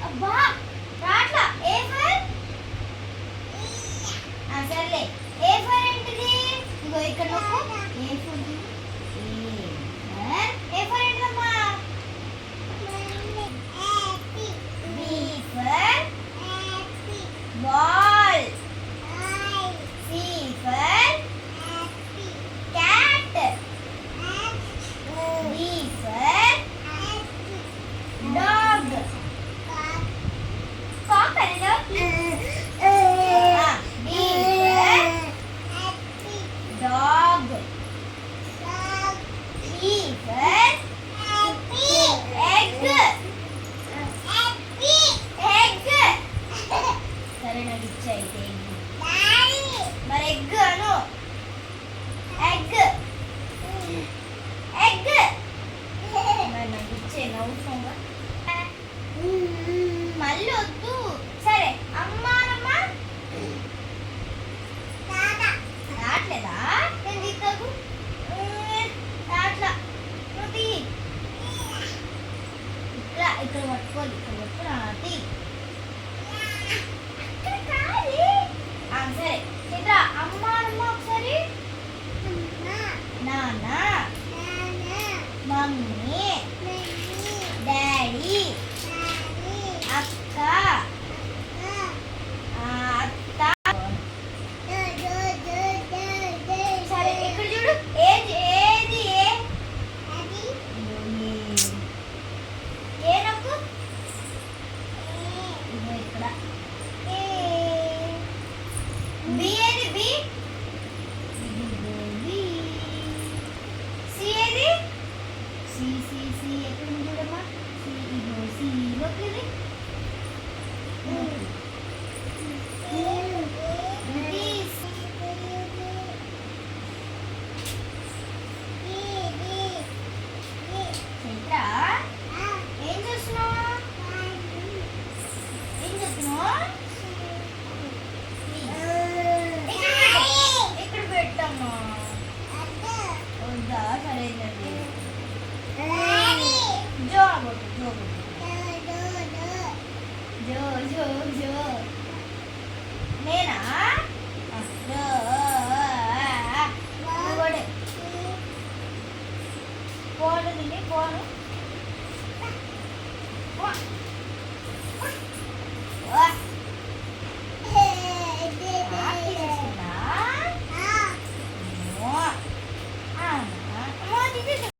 అబ్బా రాట్లా A for సర్లే A for ఏంటిది ఇగో ఇక్కడ నొక్కు ఏ ఫర్ ఏ ఫర్ ఏంటమ్మా B for ball C for cat D for dog cock అనేది dog E for egg సరే నాకు ఇచ్చైతే మరి ఎగ్ అను ఎగ్ ఎగ్ మరి నాకు ఇచ్చే నవ్వుకోగా మళ్ళీ వద్దు సరే అమ్మానమ్మా రావట్లేదా నేను దిక్కకు రాట్లా నువ్వు ఇక్కడ పట్టుకోవాలి ఇక్కడ పట్టుకురా సరే చిత్ర అమ్మ అమ్మ ఒకసారి నాన్న మమ్మీ డాడీ అక్క అత్త సరే ఇక్కడ చూడు ఏది ఏది ఏ నాకు ఇక్కడ బి ఏది బి సి ఏది సి సి సి ఎక్కడ ఉంది చూడమ్మా సి ఇగో సి లోకి ఏం చేస్తున్నావు ఏం చేస్తున్నావు ఇక్కడ పెట్టమ్మా వద్దా సరేనండి జో జో జో జో